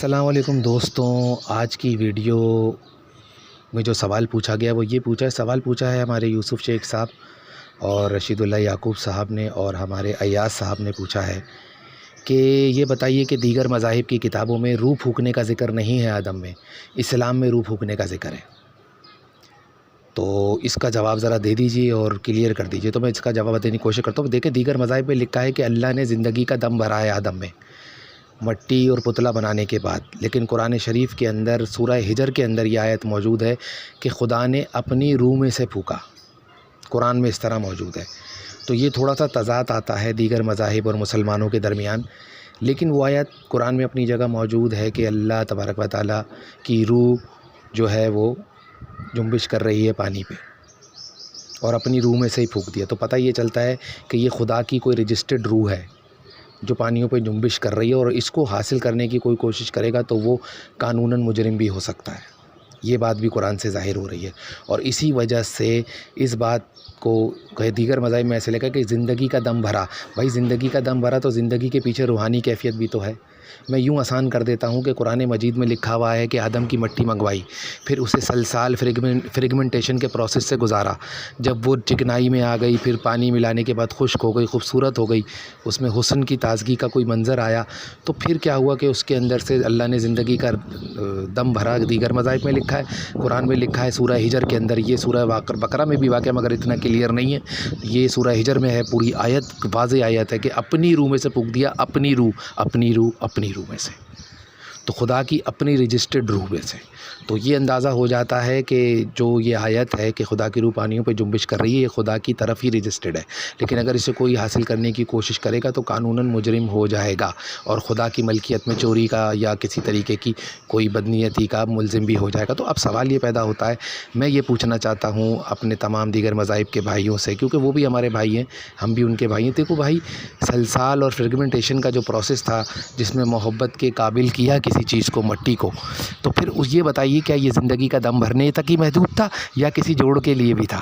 السلام علیکم دوستوں، آج کی ویڈیو میں جو سوال پوچھا گیا وہ یہ سوال پوچھا ہے ہمارے یوسف شیخ صاحب اور رشید اللہ یعقوب صاحب نے اور ہمارے ایاز صاحب نے پوچھا ہے کہ یہ بتائیے کہ دیگر مذاہب کی کتابوں میں روح پھونکنے کا ذکر نہیں ہے آدم میں، اسلام میں روح پھونکنے کا ذکر ہے، تو اس کا جواب ذرا دے دیجیے اور کلیئر کر دیجیے۔ تو میں اس کا جواب دینے کی کوشش کرتا ہوں۔ دیکھیں، دیگر مذاہب میں لکھا ہے کہ اللہ نے زندگی کا دم بھرا ہے آدم میں مٹی اور پتلا بنانے کے بعد، لیکن قرآن شریف کے اندر سورہ ہجر کے اندر یہ آیت موجود ہے کہ خدا نے اپنی روح میں سے پھونکا۔ قرآن میں اس طرح موجود ہے، تو یہ تھوڑا سا تضاد آتا ہے دیگر مذاہب اور مسلمانوں کے درمیان، لیکن وہ آیت قرآن میں اپنی جگہ موجود ہے کہ اللہ تبارک و تعالیٰ کی روح جو ہے وہ جنبش کر رہی ہے پانی پہ اور اپنی روح میں سے ہی پھونک دیا، تو پتہ یہ چلتا ہے کہ یہ خدا کی کوئی رجسٹرڈ روح ہے جو پانیوں پہ جنبش کر رہی ہے، اور اس کو حاصل کرنے کی کوئی کوشش کرے گا تو وہ قانوناً مجرم بھی ہو سکتا ہے۔ یہ بات بھی قرآن سے ظاہر ہو رہی ہے، اور اسی وجہ سے اس بات کو دیگر مذاہب میں ایسے لگا کہ زندگی کا دم بھرا۔ بھائی زندگی کا دم بھرا تو زندگی کے پیچھے روحانی کیفیت بھی تو ہے۔ میں یوں آسان کر دیتا ہوں کہ قرآن مجید میں لکھا ہوا ہے کہ آدم کی مٹی منگوائی، پھر اسے سلسال فریگمنٹیشن کے پروسیس سے گزارا، جب وہ چکنائی میں آ گئی پھر پانی ملانے کے بعد خشک ہو گئی، خوبصورت ہو گئی، اس میں حسن کی تازگی کا کوئی منظر آیا، تو پھر کیا ہوا کہ اس کے اندر سے اللہ نے زندگی کا دم بھرا۔ دیگر مذاہب میں لکھا ہے، قرآن میں لکھا ہے سورہ ہجر کے اندر، یہ سورہ بقرہ میں بھی واقعہ مگر اتنا کلیئر نہیں ہے، یہ سورہ ہجر میں ہے، پوری آیت واضح آیت ہے کہ اپنی روح میں سے پھونک دیا، اپنی روح میں سے، تو خدا کی اپنی رجسٹرڈ روح میں سے۔ تو یہ اندازہ ہو جاتا ہے کہ جو یہ آیت ہے کہ خدا کی روح پانیوں پہ جنبش کر رہی ہے، یہ خدا کی طرف ہی رجسٹرڈ ہے، لیکن اگر اسے کوئی حاصل کرنے کی کوشش کرے گا تو قانوناً مجرم ہو جائے گا اور خدا کی ملکیت میں چوری کا یا کسی طریقے کی کوئی بدنیتی کا ملزم بھی ہو جائے گا۔ تو اب سوال یہ پیدا ہوتا ہے، میں یہ پوچھنا چاہتا ہوں اپنے تمام دیگر مذاہب کے بھائیوں سے، کیونکہ وہ بھی ہمارے بھائی ہیں، ہم بھی ان کے بھائی ہیں۔ دیکھو بھائی، سلسال اور فریگمنٹیشن کا جو پروسیس تھا جس میں محبت کے قابل کیا کسی چیز کو، مٹی کو، تو پھر یہ بتائیے کیا یہ زندگی کا دم بھرنے تک ہی محدود تھا یا کسی جوڑ کے لیے بھی تھا؟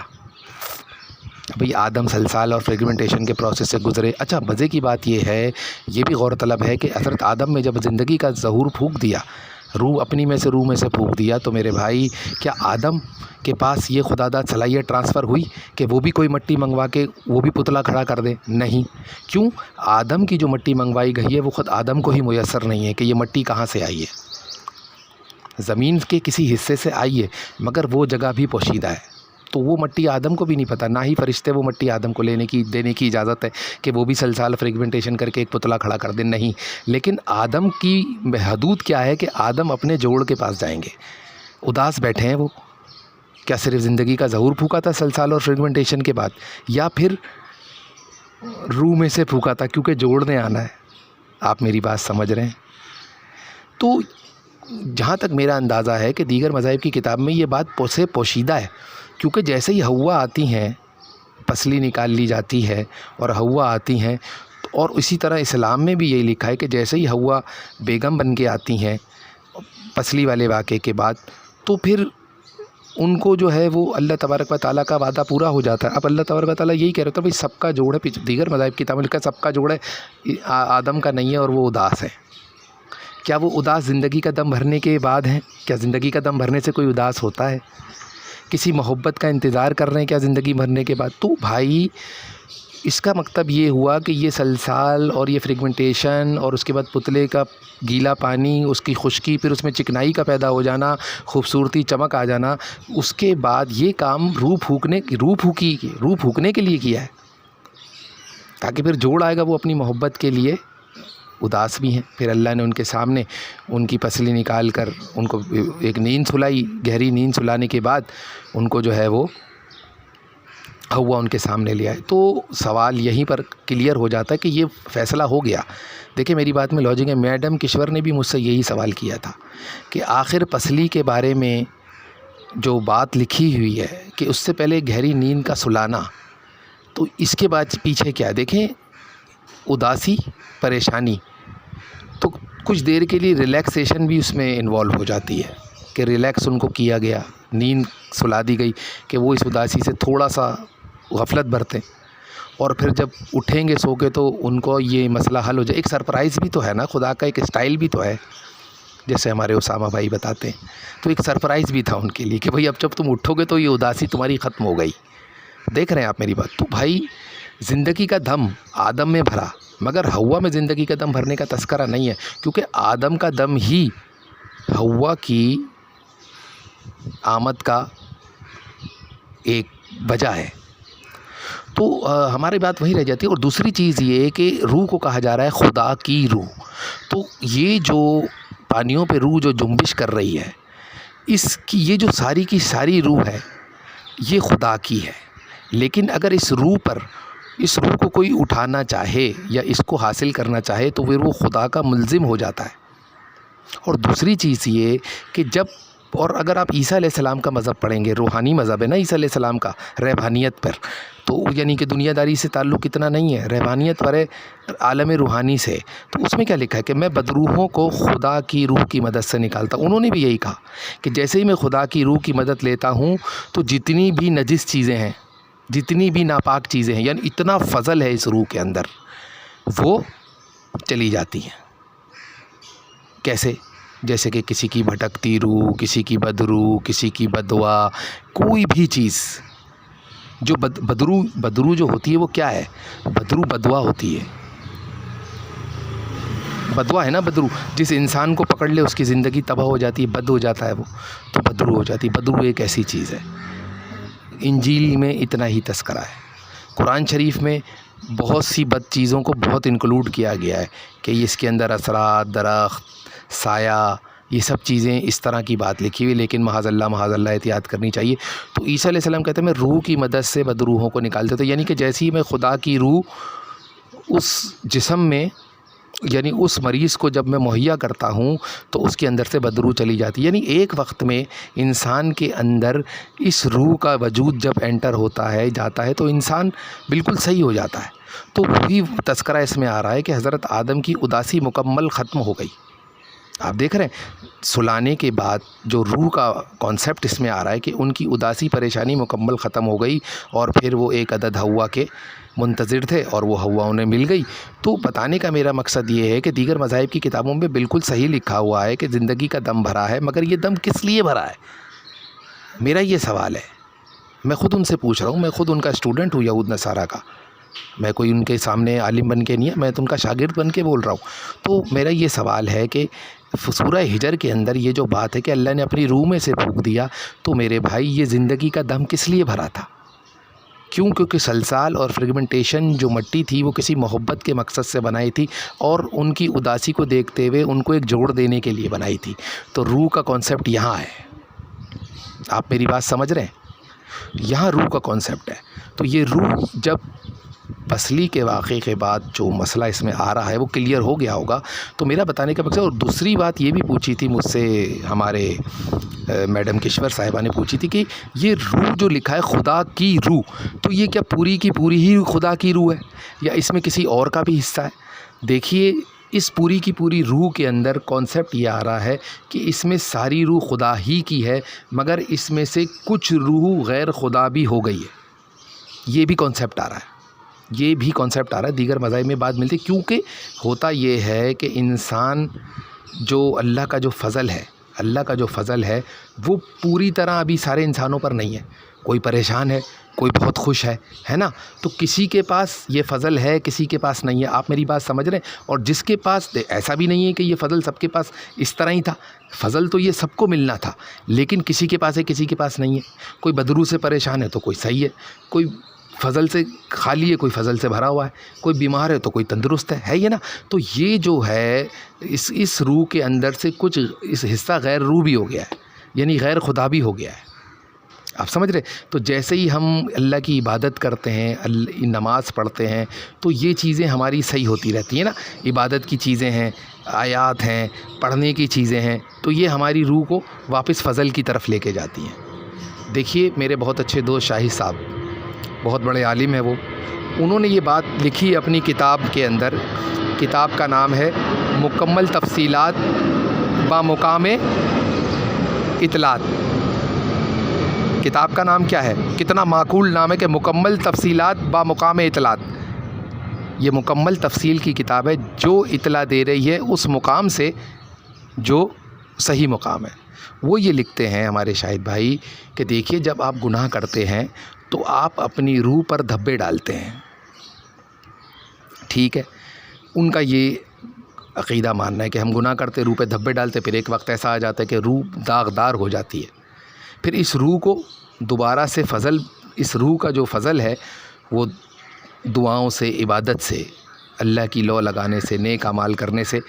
بھئی آدم سلسال اور فریگمنٹیشن کے پروسیس سے گزرے۔ اچھا، مزے کی بات یہ ہے، یہ بھی غور طلب ہے کہ حضرت آدم میں جب زندگی کا ظہور پھونک دیا، روح اپنی میں سے روح میں سے پھونک دیا، تو میرے بھائی کیا آدم کے پاس یہ خداداد صلاحیت ٹرانسفر ہوئی کہ وہ بھی کوئی مٹی منگوا کے وہ بھی پتلا کھڑا کر دے؟ نہیں۔ کیوں؟ آدم کی جو مٹی منگوائی گئی ہے وہ خود آدم کو ہی میسر نہیں ہے کہ یہ مٹی کہاں سے آئی ہے، زمین کے کسی حصے سے آئی ہے، مگر وہ جگہ بھی پوشیدہ ہے، تو وہ مٹی آدم کو بھی نہیں پتہ، نہ ہی فرشتے وہ مٹی آدم کو دینے کی اجازت ہے کہ وہ بھی سلسال فریگمنٹیشن کر کے ایک پتلا کھڑا کر دیں، نہیں۔ لیکن آدم کی حدود کیا ہے کہ آدم اپنے جوڑ کے پاس جائیں گے۔ اداس بیٹھے ہیں وہ، کیا صرف زندگی کا ظہور پھونکا تھا سلسال اور فریگمنٹیشن کے بعد، یا پھر روح میں سے پھونکا تھا، کیونکہ جوڑنے آنا ہے؟ آپ میری بات سمجھ رہے ہیں؟ تو جہاں تک میرا اندازہ ہے کہ دیگر مذاہب کی کتاب میں یہ بات پوشیدہ ہے، کیونکہ جیسے ہی حوا آتی ہیں، پسلی نکال لی جاتی ہے اور حوا آتی ہیں، اور اسی طرح اسلام میں بھی یہی لکھا ہے کہ جیسے ہی حوا بیگم بن کے آتی ہیں پسلی والے واقعے کے بعد، تو پھر ان کو جو ہے وہ اللہ تبارک و تعالیٰ کا وعدہ پورا ہو جاتا ہے۔ اب اللہ تبارک و تعالیٰ یہی کہہ رہا تھا، بھائی سب کا جوڑ ہے، دیگر مذاہب کی کتاب میں لکھا ہے سب کا جوڑ ہے، آدم کا نہیں ہے اور وہ اداس ہے۔ کیا وہ اداس زندگی کا دم بھرنے کے بعد ہیں؟ کیا زندگی کا دم بھرنے سے کوئی اداس ہوتا ہے؟ کسی محبت کا انتظار کر رہے ہیں کیا زندگی بھرنے کے بعد؟ تو بھائی اس کا مطلب یہ ہوا کہ یہ سلسال اور یہ فریگمنٹیشن اور اس کے بعد پتلے کا گیلا پانی، اس کی خشکی، پھر اس میں چکنائی کا پیدا ہو جانا، خوبصورتی، چمک آ جانا، اس کے بعد یہ کام روح پھونکنے کے لیے کیا ہے، تاکہ پھر جوڑ آئے گا وہ اپنی محبت کے لیے اداس بھی ہیں۔ پھر اللہ نے ان کے سامنے ان کی پسلی نکال کر ان کو ایک نیند سلائی، گہری نیند سلانے کے بعد ان کو جو ہے وہ حوا ان کے سامنے لے آئے۔ تو سوال یہیں پر کلیئر ہو جاتا ہے کہ یہ فیصلہ ہو گیا۔ دیکھیں میری بات میں لاجک ہے، میڈم کشور نے بھی مجھ سے یہی سوال کیا تھا کہ آخر پسلی کے بارے میں جو بات لکھی ہوئی ہے کہ اس سے پہلے گہری نیند کا سلانا، تو اس کے بعد پیچھے کیا ہے؟ دیکھیں، اداسی، پریشانی، تو کچھ دیر کے لیے ریلیکسیشن بھی اس میں انوالو ہو جاتی ہے کہ ریلیکس ان کو کیا گیا، نیند سلا دی گئی کہ وہ اس اداسی سے تھوڑا سا غفلت برتیں، اور پھر جب اٹھیں گے سو کے تو ان کو یہ مسئلہ حل ہو جائے۔ ایک سرپرائز بھی تو ہے نا، خدا کا ایک اسٹائل بھی تو ہے جیسے ہمارے اسامہ بھائی بتاتے ہیں. تو ایک سرپرائز بھی تھا ان کے لیے کہ بھائی اب جب تم اٹھو گے تو یہ اداسی تمہاری ختم ہو گئی. دیکھ رہے ہیں آپ میری بات. تو بھائی زندگی کا دم آدم میں بھرا، مگر حوا میں زندگی کا دم بھرنے کا تذکرہ نہیں ہے، کیونکہ آدم کا دم ہی حوا کی آمد کا ایک وجہ ہے. تو ہماری بات وہی رہ جاتی ہے. اور دوسری چیز یہ کہ روح کو کہا جا رہا ہے خدا کی روح. تو یہ جو پانیوں پہ روح جو جنبش کر رہی ہے، اس کی یہ جو ساری کی ساری روح ہے یہ خدا کی ہے. لیکن اگر اس روح کو کوئی اٹھانا چاہے یا اس کو حاصل کرنا چاہے تو پھر وہ خدا کا ملزم ہو جاتا ہے. اور دوسری چیز یہ کہ اور اگر آپ عیسیٰ علیہ السلام کا مذہب پڑھیں گے، روحانی مذہب ہے نا عیسیٰ علیہ السلام کا، رہبانیت پر، تو یعنی کہ دنیا داری سے تعلق اتنا نہیں ہے، رہبانیت پر ہے، عالم روحانی سے. تو اس میں کیا لکھا ہے کہ میں بدروحوں کو خدا کی روح کی مدد سے نکالتا ہوں. انہوں نے بھی یہی کہا کہ جیسے ہی میں خدا کی روح کی مدد لیتا ہوں تو جتنی بھی نجس چیزیں ہیں، جتنی بھی ناپاک چیزیں ہیں، یعنی اتنا فضل ہے اس روح کے اندر، وہ چلی جاتی ہیں. کیسے؟ جیسے کہ کسی کی بھٹکتی روح، کسی کی بدروح، کسی کی بدوا، کوئی بھی چیز جو بدروح جو ہوتی ہے وہ کیا ہے؟ بدوا ہوتی ہے. بدوا ہے نا بدروح. جس انسان کو پکڑ لے اس کی زندگی تباہ ہو جاتی ہے، بد ہو جاتا ہے وہ، تو بدروح ہو جاتی ہے. بدروح ایک ایسی چیز ہے. انجیل میں اتنا ہی تذکرہ ہے. قرآن شریف میں بہت سی بد چیزوں کو بہت انکلوڈ کیا گیا ہے کہ اس کے اندر اثرات، درخت، سایہ، یہ سب چیزیں اس طرح کی بات لکھی ہوئی. لیکن معاذ اللہ احتیاط کرنی چاہیے. تو عیسیٰ علیہ السلام کہتے ہیں میں روح کی مدد سے بدروحوں کو نکالتے تھے. یعنی کہ جیسے ہی میں خدا کی روح اس جسم میں، یعنی اس مریض کو جب میں مہیا کرتا ہوں تو اس کے اندر سے بدروح چلی جاتی ہے. یعنی ایک وقت میں انسان کے اندر اس روح کا وجود جب انٹر ہوتا ہے، جاتا ہے، تو انسان بالکل صحیح ہو جاتا ہے. تو وہی تذکرہ اس میں آ رہا ہے کہ حضرت آدم کی اداسی مکمل ختم ہو گئی. آپ دیکھ رہے ہیں سلانے کے بعد جو روح کا کانسیپٹ اس میں آ رہا ہے کہ ان کی اداسی پریشانی مکمل ختم ہو گئی، اور پھر وہ ایک عدد حوا کے منتظر تھے اور وہ حوا انہیں مل گئی. تو بتانے کا میرا مقصد یہ ہے کہ دیگر مذاہب کی کتابوں میں بالکل صحیح لکھا ہوا ہے کہ زندگی کا دم بھرا ہے، مگر یہ دم کس لیے بھرا ہے؟ میرا یہ سوال ہے. میں خود ان سے پوچھ رہا ہوں. میں خود ان کا اسٹوڈنٹ ہوں یہود نصارہ کا. میں کوئی ان کے سامنے عالم بن کے نہیں ہے، میں تو ان کا شاگرد بن کے بول رہا ہوں. تو میرا یہ سوال ہے کہ سورہ ہجر کے اندر یہ جو بات ہے کہ اللہ نے اپنی روح میں سے پھونک دیا، تو میرے بھائی یہ زندگی کا دم کس لیے بھرا تھا؟ کیوں؟ کیونکہ سلسال اور فریگمنٹیشن جو مٹی تھی وہ کسی محبت کے مقصد سے بنائی تھی، اور ان کی اداسی کو دیکھتے ہوئے ان کو ایک جوڑ دینے کے لیے بنائی تھی. تو روح کا کانسیپٹ یہاں ہے. آپ میری بات سمجھ رہے ہیں؟ یہاں روح کا کانسیپٹ ہے. تو یہ روح جب پسلی کے واقعے کے بعد جو مسئلہ اس میں آ رہا ہے وہ کلیئر ہو گیا ہوگا. تو میرا بتانے کا مقصد، اور دوسری بات یہ بھی پوچھی تھی مجھ سے ہمارے میڈم کشور صاحبہ نے پوچھی تھی کہ یہ روح جو لکھا ہے خدا کی روح، تو یہ کیا پوری کی پوری ہی خدا کی روح ہے یا اس میں کسی اور کا بھی حصہ ہے؟ دیکھیے اس پوری کی پوری روح کے اندر کانسیپٹ یہ آ رہا ہے کہ اس میں ساری روح خدا ہی کی ہے، مگر اس میں سے کچھ روح غیر خدا بھی ہو گئی ہے. یہ بھی کانسیپٹ آ رہا ہے. یہ بھی کانسیپٹ آ رہا ہے. دیگر مذاہب میں بات ملتی ہے، کیونکہ ہوتا یہ ہے کہ انسان جو اللہ کا جو فضل ہے وہ پوری طرح ابھی سارے انسانوں پر نہیں ہے. کوئی پریشان ہے، کوئی بہت خوش ہے نا. تو کسی کے پاس یہ فضل ہے، کسی کے پاس نہیں ہے. آپ میری بات سمجھ رہے ہیں؟ اور جس کے پاس، ایسا بھی نہیں ہے کہ یہ فضل سب کے پاس اس طرح ہی تھا. فضل تو یہ سب کو ملنا تھا، لیکن کسی کے پاس ہے، کسی کے پاس نہیں ہے. کوئی بدروح سے پریشان ہے تو کوئی صحیح ہے، کوئی فضل سے خالی ہے، کوئی فضل سے بھرا ہوا ہے، کوئی بیمار ہے تو کوئی تندرست ہے یہ نا. تو یہ جو ہے اس روح کے اندر سے کچھ اس حصہ غیر روح بھی ہو گیا ہے، یعنی غیر خدا بھی ہو گیا ہے. آپ سمجھ رہے؟ تو جیسے ہی ہم اللہ کی عبادت کرتے ہیں، نماز پڑھتے ہیں، تو یہ چیزیں ہماری صحیح ہوتی رہتی ہیں نا. عبادت کی چیزیں ہیں، آیات ہیں، پڑھنے کی چیزیں ہیں، تو یہ ہماری روح کو واپس فضل کی طرف لے کے جاتی ہیں. دیکھیے میرے بہت اچھے دوست شاہد صاحب، بہت بڑے عالم ہیں وہ، انہوں نے یہ بات لکھی اپنی کتاب کے اندر. کتاب کا نام ہے مکمل تفصیلات بامقام اطلاعات. کتاب کا نام کیا ہے؟ کتنا معقول نام ہے کہ مکمل تفصیلات بامقام اطلاعات. یہ مکمل تفصیل کی کتاب ہے جو اطلاع دے رہی ہے اس مقام سے جو صحیح مقام ہے۔ وہ یہ لکھتے ہیں ہمارے شاہد بھائی کہ دیکھیے جب آپ گناہ کرتے ہیں تو آپ اپنی روح پر دھبے ڈالتے ہیں، ٹھیک ہے، ان کا یہ عقیدہ ماننا ہے کہ ہم گناہ کرتے روح پہ دھبے ڈالتے، پھر ایک وقت ایسا آ جاتا ہے کہ روح داغدار ہو جاتی ہے، پھر اس روح کو دوبارہ سے فضل، اس روح کا جو فضل ہے وہ دعاؤں سے، عبادت سے، اللہ کی لو لگانے سے، نیک اعمال کرنے سے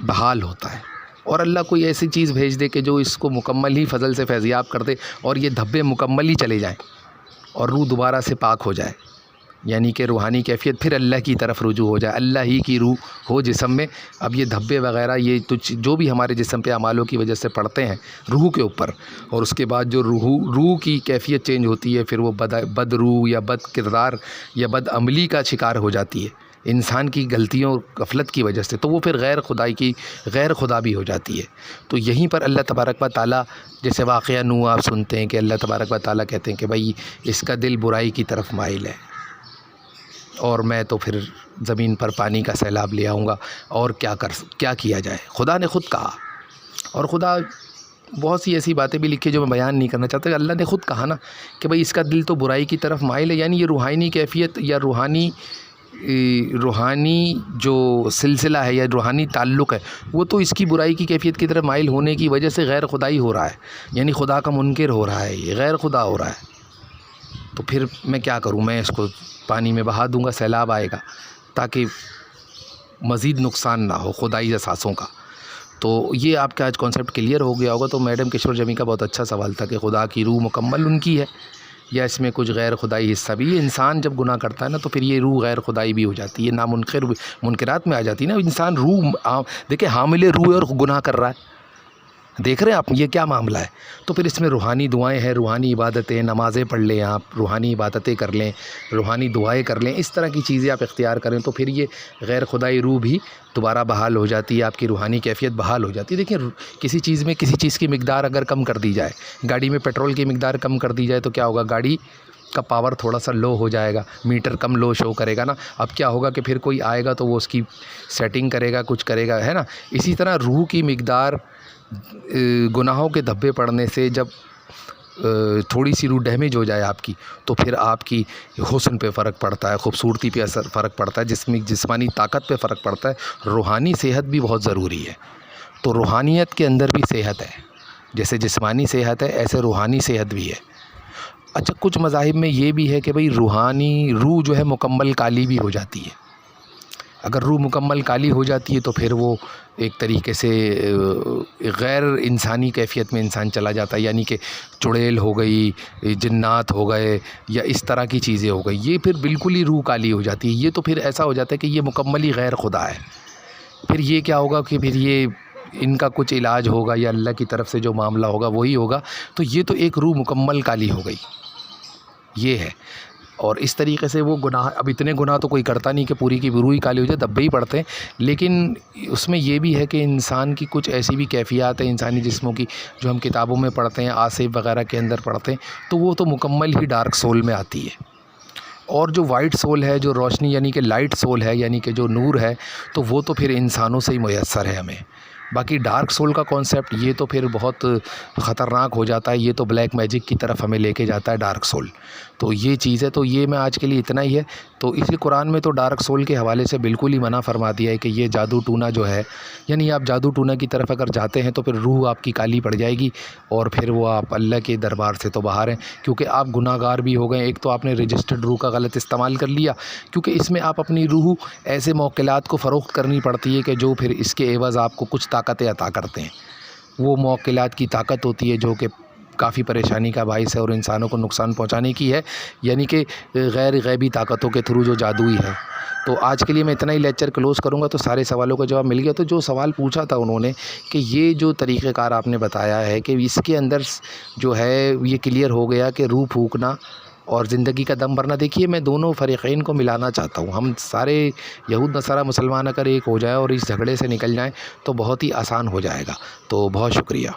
بحال ہوتا ہے، اور اللہ کوئی ایسی چیز بھیج دے کہ جو اس کو مکمل ہی فضل سے فیضیاب کر دے اور یہ دھبے مکمل ہی چلے جائیں اور روح دوبارہ سے پاک ہو جائے، یعنی کہ روحانی کیفیت پھر اللہ کی طرف رجوع ہو جائے، اللہ ہی کی روح ہو جسم میں۔ اب یہ دھبے وغیرہ یہ جو بھی ہمارے جسم پہ اعمالوں کی وجہ سے پڑتے ہیں روح کے اوپر، اور اس کے بعد جو روح کی کیفیت چینج ہوتی ہے، پھر وہ بد روح یا بد کردار یا بد عملی کا شکار ہو جاتی ہے انسان کی غلطیوں اور غفلت کی وجہ سے، تو وہ پھر غیر خدا بھی ہو جاتی ہے۔ تو یہیں پر اللہ تبارک و تعالیٰ، جیسے واقعہ نوح آپ سنتے ہیں کہ اللہ تبارک و تعالیٰ کہتے ہیں کہ بھائی اس کا دل برائی کی طرف مائل ہے، اور میں تو پھر زمین پر پانی کا سیلاب لے آؤں گا، اور کیا کیا جائے، خدا نے خود کہا۔ اور خدا بہت سی ایسی باتیں بھی لکھی جو میں بیان نہیں کرنا چاہتا، اللہ نے خود کہا نا کہ بھئی اس کا دل تو برائی کی طرف مائل ہے، یعنی یہ روحانی کیفیت یا روحانی جو سلسلہ ہے یا روحانی تعلق ہے وہ تو اس کی برائی کی کیفیت کی طرف مائل ہونے کی وجہ سے غیر خدائی ہو رہا ہے، یعنی خدا کا منکر ہو رہا ہے، یہ غیر خدا ہو رہا ہے۔ تو پھر میں کیا کروں، میں اس کو پانی میں بہا دوں گا، سیلاب آئے گا تاکہ مزید نقصان نہ ہو خدائی اثاثوں کا۔ تو یہ آپ کا آج کانسیپٹ کلیئر ہو گیا ہوگا۔ تو میڈم کشور جمی کا بہت اچھا سوال تھا کہ خدا کی روح مکمل ان کی ہے یا اس میں کچھ غیر خدائی حصہ بھی؟ یہ انسان جب گناہ کرتا ہے نا تو پھر یہ روح غیر خدائی بھی ہو جاتی ہے، منکرات میں آ جاتی ہے نا۔ انسان روح دیکھیں حامل روح اور گناہ کر رہا ہے، دیکھ رہے ہیں آپ یہ کیا معاملہ ہے؟ تو پھر اس میں روحانی دعائیں ہیں، روحانی عبادتیں، نمازیں پڑھ لیں آپ، روحانی عبادتیں کر لیں، روحانی دعائیں کر لیں، اس طرح کی چیزیں آپ اختیار کریں تو پھر یہ غیر خدائی روح بھی دوبارہ بحال ہو جاتی ہے، آپ کی روحانی کیفیت بحال ہو جاتی ہے۔ دیکھیں کسی چیز میں کسی چیز کی مقدار اگر کم کر دی جائے، گاڑی میں پیٹرول کی مقدار کم کر دی جائے تو کیا ہوگا، گاڑی کا پاور تھوڑا سا لو ہو جائے گا، میٹر کم لو شو کرے گا نا۔ اب کیا ہوگا کہ پھر کوئی آئے گا تو وہ اس کی سیٹنگ کرے گا، کچھ کرے گا، ہے نا۔ اسی طرح روح کی مقدار گناہوں کے دھبے پڑنے سے جب تھوڑی سی روح ڈیمیج ہو جائے آپ کی تو پھر آپ کی حسن پہ فرق پڑتا ہے، خوبصورتی پہ فرق پڑتا ہے، جسمانی طاقت پہ فرق پڑتا ہے۔ روحانی صحت بھی بہت ضروری ہے، تو روحانیت کے اندر بھی صحت ہے، جیسے جسمانی صحت ہے ایسے روحانی صحت بھی ہے۔ اچھا کچھ مذاہب میں یہ بھی ہے کہ بھئی روح جو ہے مکمل کالی بھی ہو جاتی ہے۔ اگر روح مکمل کالی ہو جاتی ہے تو پھر وہ ایک طریقے سے غیر انسانی کیفیت میں انسان چلا جاتا ہے، یعنی کہ چڑیل ہو گئی، جنات ہو گئے یا اس طرح کی چیزیں ہو گئی، یہ پھر بالکل ہی روح کالی ہو جاتی ہے۔ یہ تو پھر ایسا ہو جاتا ہے کہ یہ مکمل ہی غیر خدا ہے۔ پھر یہ کیا ہوگا کہ پھر یہ ان کا کچھ علاج ہوگا یا اللہ کی طرف سے جو معاملہ ہوگا وہی ہوگا۔ تو یہ تو ایک روح مکمل کالی ہو گئی، یہ ہے۔ اور اس طریقے سے وہ گناہ، اب اتنے گناہ تو کوئی کرتا نہیں کہ پوری کی روح ہی کالی ہو جائے، دبے ہی پڑتے ہیں، لیکن اس میں یہ بھی ہے کہ انسان کی کچھ ایسی بھی کیفیات ہیں انسانی جسموں کی جو ہم کتابوں میں پڑھتے ہیں، آصف وغیرہ کے اندر پڑھتے ہیں، تو وہ تو مکمل ہی ڈارک سول میں آتی ہے۔ اور جو وائٹ سول ہے، جو روشنی یعنی کہ لائٹ سول ہے، یعنی کہ جو نور ہے، تو وہ تو پھر انسانوں سے ہی میسر ہے ہمیں۔ باقی ڈارک سول کا کانسیپٹ یہ تو پھر بہت خطرناک ہو جاتا ہے، یہ تو بلیک میجک کی طرف ہمیں لے کے جاتا ہے ڈارک سول۔ تو یہ چیز ہے، تو یہ میں آج کے لیے اتنا ہی ہے۔ تو اسی قرآن میں تو ڈارک سول کے حوالے سے بالکل ہی منع فرما دیا ہے کہ یہ جادو ٹونا جو ہے، یعنی آپ جادو ٹونا کی طرف اگر جاتے ہیں تو پھر روح آپ کی کالی پڑ جائے گی اور پھر وہ آپ اللہ کے دربار سے تو باہر ہیں، کیونکہ آپ گناہ گار بھی ہو گئے۔ ایک تو آپ نے رجسٹرڈ روح کا غلط استعمال کر لیا، کیونکہ اس میں آپ اپنی روح ایسے موکلات کو فروخت کرنی پڑتی ہے کہ جو پھر اس کے عوض آپ کو کچھ طاقتیں عطا کرتے ہیں۔ وہ موکلات کی طاقت ہوتی ہے جو کہ کافی پریشانی کا باعث ہے اور انسانوں کو نقصان پہنچانے کی ہے، یعنی کہ غیر غیبی طاقتوں کے تھرو جو جادوئی ہے۔ تو آج کے لیے میں اتنا ہی لیکچر کلوز کروں گا۔ تو سارے سوالوں کا جواب مل گیا۔ تو جو سوال پوچھا تھا انہوں نے کہ یہ جو طریقہ کار آپ نے بتایا ہے کہ اس کے اندر جو ہے یہ کلیئر ہو گیا کہ روح پھونکنا اور زندگی کا دم بھرنا، دیکھیے میں دونوں فریقین کو ملانا چاہتا ہوں۔ ہم سارے یہود نصارہ مسلمان اگر ایک ہو جائے اور اس جھگڑے سے نکل جائیں تو بہت ہی آسان ہو جائے گا۔ تو بہت شکریہ۔